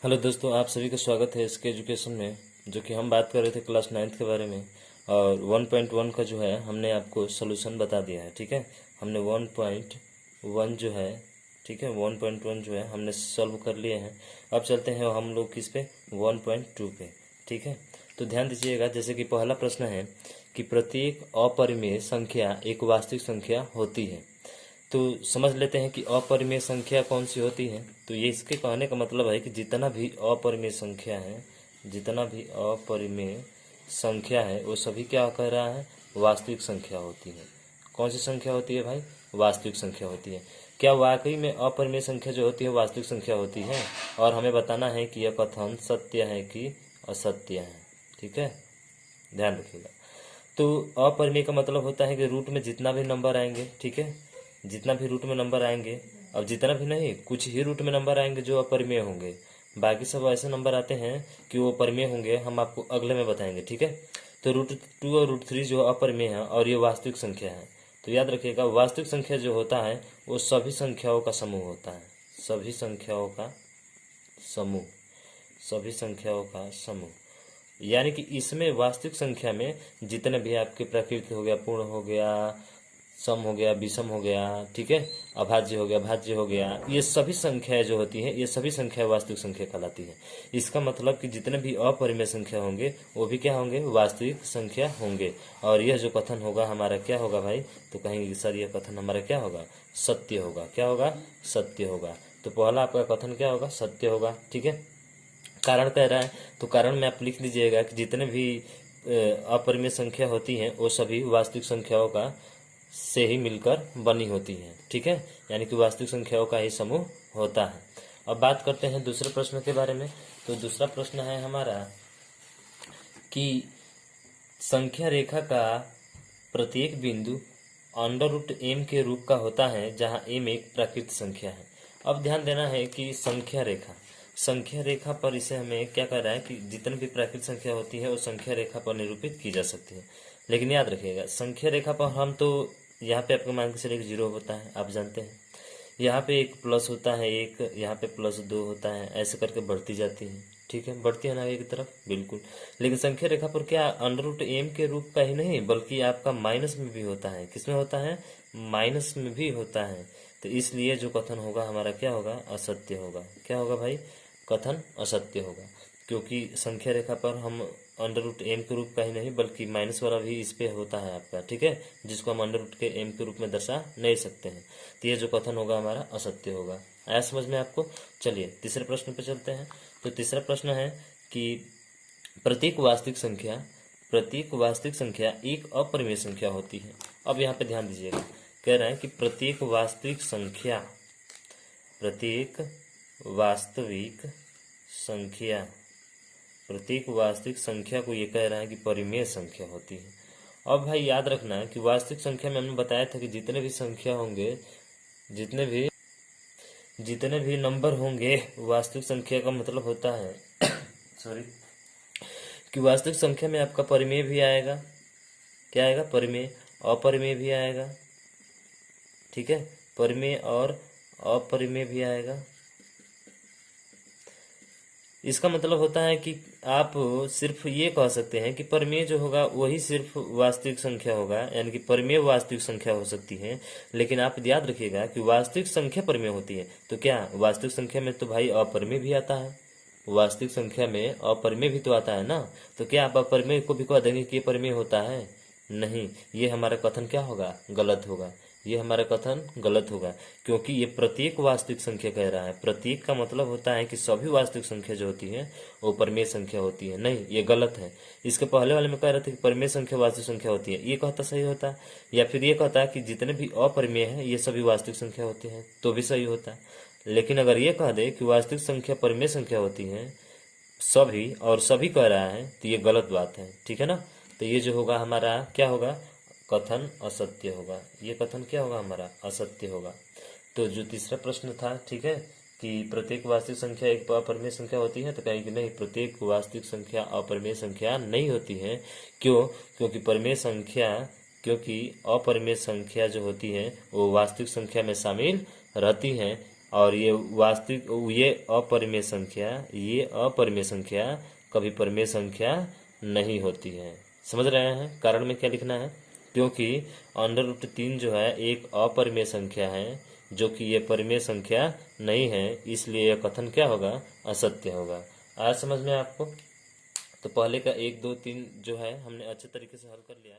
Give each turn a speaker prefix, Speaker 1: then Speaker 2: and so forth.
Speaker 1: Hello दोस्तों, आप सभी का स्वागत है इसके एजुकेशन में। जो कि हम बात कर रहे थे क्लास 9th के बारे में, और 1.1 का जो है हमने आपको सोल्यूशन बता दिया है। ठीक है, हमने 1.1 जो है, ठीक है, 1.1 जो है हमने सॉल्व कर लिए हैं। अब चलते हैं हम लोग किस पे, 1.2 पे। ठीक है, तो ध्यान दीजिएगा। जैसे कि पहला प्रश्न है कि प्रत्येक अपरिमेय संख्या एक वास्तविक संख्या होती है। तो समझ लेते हैं कि अपरिमेय संख्या कौन सी होती है। तो ये इसके कहने का मतलब है कि जितना भी अपरिमेय संख्या है, जितना भी अपरिमेय संख्या है, वो सभी क्या कह रहा है, वास्तविक संख्या होती है। कौन सी संख्या होती है भाई, वास्तविक संख्या होती है। क्या वाकई में अपरिमेय संख्या जो होती है वास्तविक संख्या होती है, और हमें बताना है कि यह कथन सत्य है कि असत्य है। ठीक है, ध्यान रखिएगा। तो अपरिमेय का मतलब होता है कि रूट में जितना भी नंबर आएंगे, ठीक है, जितना भी रूट में नंबर आएंगे, अब जितना भी नहीं, कुछ ही रूट में नंबर आएंगे जो अपरिमेय होंगे, बाकी सब ऐसे नंबर आते हैं कि वो परिमेय होंगे। हम आपको अगले में बताएंगे। ठीक है, तो रूट 2 और रूट 3 जो अपरिमेय है और ये वास्तविक संख्या है। तो याद रखिएगा, वास्तविक संख्या जो होता है वो सभी संख्याओं का समूह होता है। सभी संख्याओं का समूह, सभी संख्याओं का समूह। यानी कि इसमें वास्तविक संख्या में जितने भी आपके प्रकृति हो गया, पूर्ण हो गया, सम हो गया, विषम हो गया, ठीक है, अभाज्य हो गया, भाज्य हो गया, ये सभी संख्याएं जो होती हैं, ये सभी संख्याएं वास्तविक संख्या कहलाती हैं। इसका मतलब कि जितने भी अपरिमेय संख्या होंगे वो भी क्या होंगे, वास्तविक संख्या होंगे। और यह जो कथन होगा हमारा क्या होगा भाई, तो कहेंगे सर यह कथन हमारा क्या होगा, सत्य होगा। क्या होगा, सत्य होगा। तो पहला आपका कथन क्या होगा, सत्य होगा। ठीक है, कारण कह रहा है तो कारण में आप लिख लीजिएगा कि जितने भी अपरिमेय संख्या होती हैं वो सभी वास्तविक संख्याओं का से ही मिलकर बनी होती हैं। ठीक है, यानी कि वास्तविक संख्याओं का ही समूह होता है। अब बात करते हैं दूसरे प्रश्न के बारे में। तो दूसरा प्रश्न है हमारा कि संख्या रेखा का प्रत्येक बिंदु √m के रूप का होता है जहां m एक प्राकृत संख्या है। अब ध्यान देना है कि संख्या रेखा पर इसे हमें क्या कर रहा है कि जितनी भी प्राकृत संख्या होती है वो संख्या रेखा पर निरूपित की जा सकती है। लेकिन याद रखिएगा, संख्या रेखा पर हम तो यहाँ पे आपको मान के चलिए 0 होता है, आप जानते हैं। यहाँ पे एक प्लस होता है, एक यहाँ पे +2 होता है, ऐसे करके बढ़ती जाती है। ठीक है, बढ़ती है ना आगे की तरफ, बिल्कुल। लेकिन संख्या रेखा पर क्या √m के रूप का ही नहीं बल्कि आपका माइनस में भी होता है। किसमें होता है, माइनस में भी होता है। तो इसलिए जो कथन होगा हमारा क्या होगा, असत्य होगा। क्या होगा भाई, कथन असत्य होगा। क्योंकि संख्या रेखा पर हम √m के रूप का ही नहीं बल्कि माइनस वाला भी इस पे होता है आपका। ठीक है, जिसको हम √m के रूप में दर्शा नहीं सकते हैं। तो ये जो कथन होगा हमारा असत्य होगा। आया समझ में आपको। चलिए तीसरे प्रश्न पे चलते हैं। तो तीसरा प्रश्न है कि प्रत्येक वास्तविक संख्या एक अपरिमेय संख्या होती है। अब यहाँ पे ध्यान दीजिएगा, कह रहा है कि प्रत्येक वास्तविक संख्या को ये कह रहा है कि परिमेय संख्या होती है। अब भाई याद रखना है कि वास्तविक संख्या में हमने बताया था कि जितने भी संख्या होंगे, जितने भी नंबर होंगे, वास्तविक संख्या का मतलब होता है सॉरी, कि वास्तविक संख्या में आपका परिमेय भी आएगा। क्या आएगा, परिमेय, अपरिमेय भी आएगा। ठीक है, परिमेय और अपरिमेय भी आएगा। इसका मतलब होता है कि आप सिर्फ ये कह सकते हैं कि परिमेय जो होगा वही सिर्फ वास्तविक संख्या होगा, यानी कि परिमेय वास्तविक संख्या हो सकती है। लेकिन आप याद रखिएगा कि वास्तविक संख्या परिमेय होती है। तो क्या वास्तविक संख्या में तो भाई अपरिमेय भी आता है, वास्तविक संख्या में अपरिमेय भी तो आता है ना। तो क्या आप अपरिमेय को भी कह देंगे कि ये परिमेय होता है, नहीं। ये हमारा कथन क्या होगा, गलत होगा। ये हमारा कथन गलत होगा, क्योंकि ये प्रत्येक वास्तविक संख्या कह रहा है। प्रत्येक का मतलब होता है कि सभी वास्तविक संख्या जो होती है वो परिमेय संख्या होती है। नहीं, ये गलत है। इसके पहले वाले में कह रहे थे कि परिमेय संख्या वास्तविक संख्या होती है, ये कहता सही होता। या फिर ये कहता कि जितने भी अपरिमेय है ये सभी वास्तविक संख्या होती है, तो भी सही होता। लेकिन अगर ये कह दे कि वास्तविक संख्या परिमेय संख्या होती है सभी, और सभी कह रहा है, तो ये गलत बात है। ठीक है ना। तो ये जो होगा हमारा क्या होगा, कथन असत्य होगा। ये कथन क्या होगा हमारा, असत्य होगा। तो जो तीसरा प्रश्न था, ठीक है, कि प्रत्येक वास्तविक संख्या एक अपरिमेय संख्या होती है, तो कहेंगे नहीं, प्रत्येक वास्तविक संख्या अपरिमेय संख्या नहीं होती है। क्यों, क्योंकि अपरिमेय संख्या जो होती है वो वास्तविक संख्या में शामिल रहती हैं। और ये अपरिमेय संख्या कभी परिमेय संख्या नहीं होती है। समझ रहे हैं कारण में क्या लिखना है? क्योंकि √3 जो है एक अपरिमेय संख्या है, जो कि ये परिमेय संख्या नहीं है, इसलिए यह कथन क्या होगा? असत्य होगा। आज समझ में आपको? तो पहले का 1 2 3 जो है हमने अच्छे तरीके से हल कर लिया।